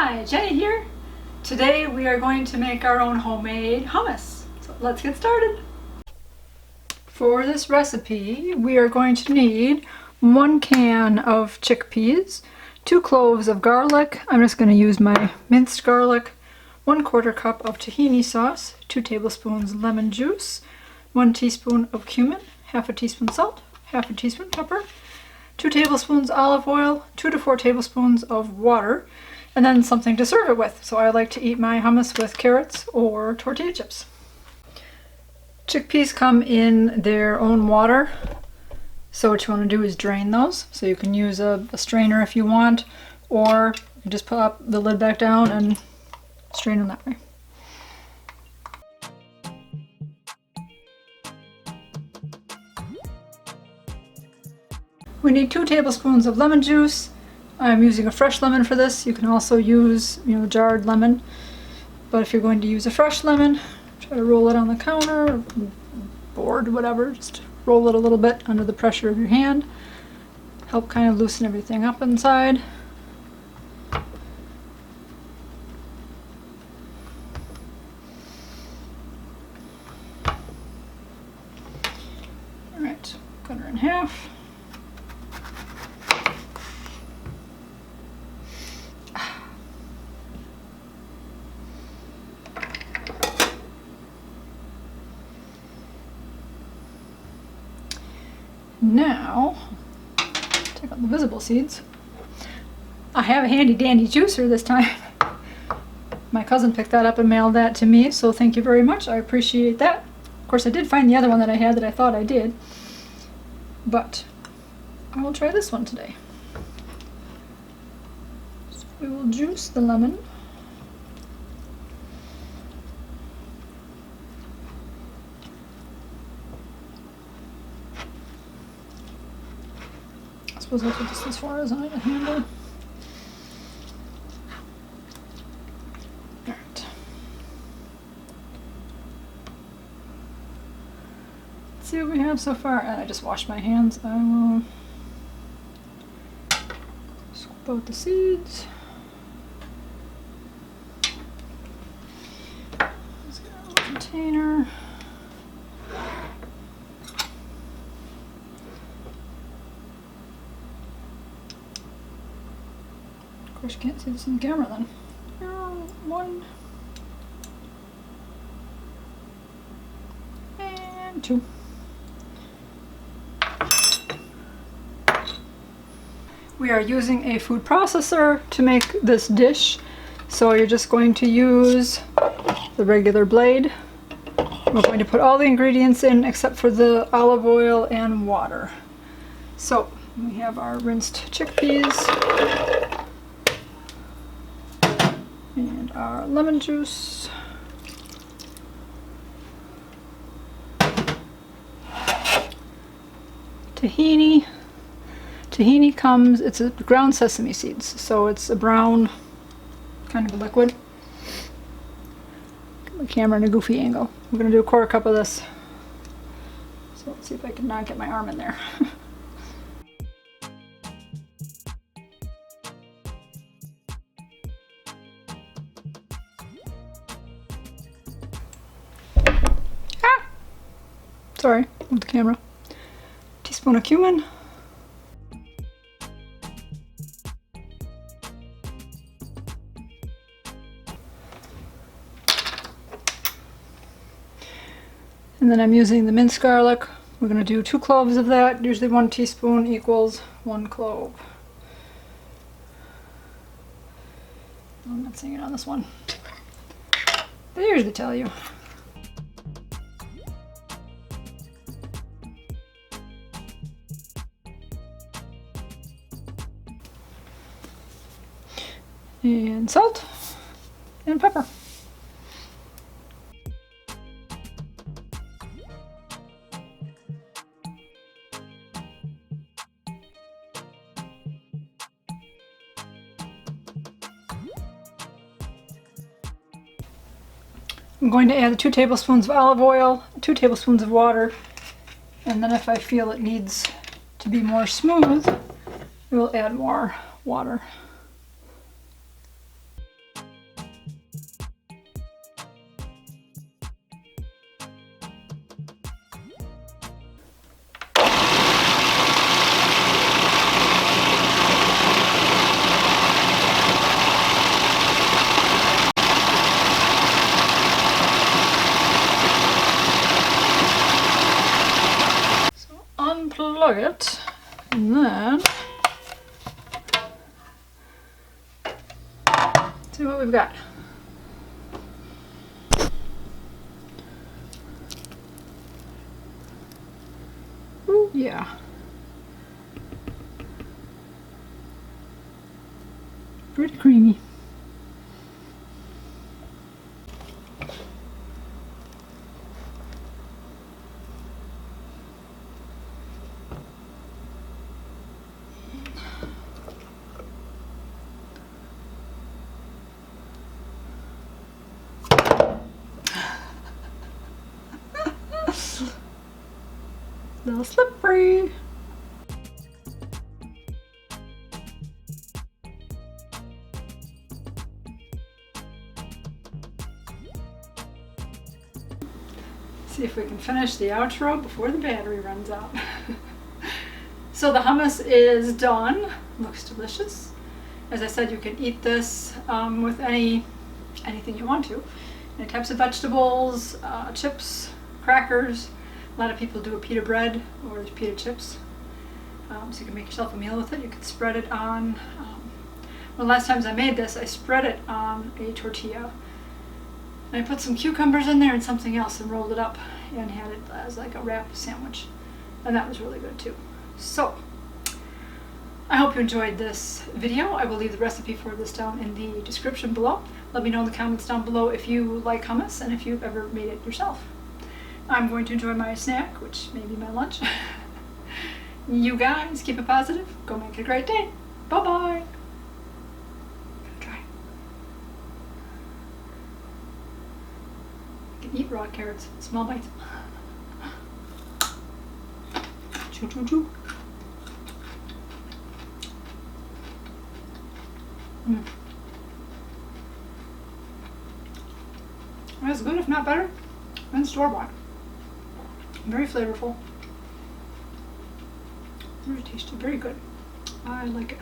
Hi, Jenny here. Today we are going to make our own homemade hummus. So let's get started. For this recipe, we are going to need 1 can of chickpeas, 2 cloves of garlic. I'm just going to use my minced garlic, 1/4 cup of tahini sauce, 2 tablespoons lemon juice, 1 teaspoon of cumin, half a teaspoon salt, half a teaspoon pepper, 2 tablespoons olive oil, 2 to 4 tablespoons of water, and then something to serve it with. So I like to eat my hummus with carrots or tortilla chips. Chickpeas come in their own water, so what you want to do is drain those. So you can use a strainer if you want, or you just pop the lid back down and strain them that way. We need 2 tablespoons of lemon juice. I'm using a fresh lemon for this. You can also use, jarred lemon. But if you're going to use a fresh lemon, try to roll it on the counter, board, whatever. Just roll it a little bit under the pressure of your hand. Help kind of loosen everything up inside. All right, cut her in half. Now, take out the visible seeds. I have a handy dandy juicer this time. My cousin picked that up and mailed that to me, so thank you very much. I appreciate that. Of course, I did find the other one that I had that I thought I did, but I will try this one today. So we will juice the lemon. I suppose I'll put this as far as I can handle. Alright. Let's see what we have so far. And I just washed my hands. I will scoop out the seeds. Let's get a little container. Of course, you can't see this in the camera then. 1 and 2. We are using a food processor to make this dish, so you're just going to use the regular blade. We're going to put all the ingredients in except for the olive oil and water. So we have our rinsed chickpeas. And our lemon juice. Tahini. Tahini comes, it's a ground sesame seeds, so it's a brown kind of a liquid. Get the camera in a goofy angle. We're going to do 1/4 cup of this. So let's see if I can not get my arm in there. Sorry, with the camera. Teaspoon of cumin. And then I'm using the minced garlic. We're going to do 2 cloves of that. Usually 1 teaspoon equals 1 clove. I'm not seeing it on this one. They usually tell you. And salt and pepper. I'm going to add 2 tablespoons of olive oil, 2 tablespoons of water, and then if I feel it needs to be more smooth, we'll add more water. unplug it, and then see what we've got. Ooh, yeah. Pretty creamy. A little slippery. See if we can finish the outro before the battery runs out. So the hummus is done. Looks delicious. As I said, you can eat this with anything you want to. Any types of vegetables, chips, crackers. A lot of people do a pita bread or pita chips. So you can make yourself a meal with it. You can spread it on, well, last times I made this, I spread it on a tortilla. And I put some cucumbers in there and something else and rolled it up and had it as like a wrap sandwich. And that was really good too. So, I hope you enjoyed this video. I will leave the recipe for this down in the description below. Let me know in the comments down below if you like hummus and if you've ever made it yourself. I'm going to enjoy my snack, which may be my lunch. You guys, keep it positive. Go make it a great day. Bye-bye. Try. You can eat raw carrots. Small bites. Chew, chew, chew. That's good, if not better, than store-bought. Very flavorful. Very tasty, very good. I like it.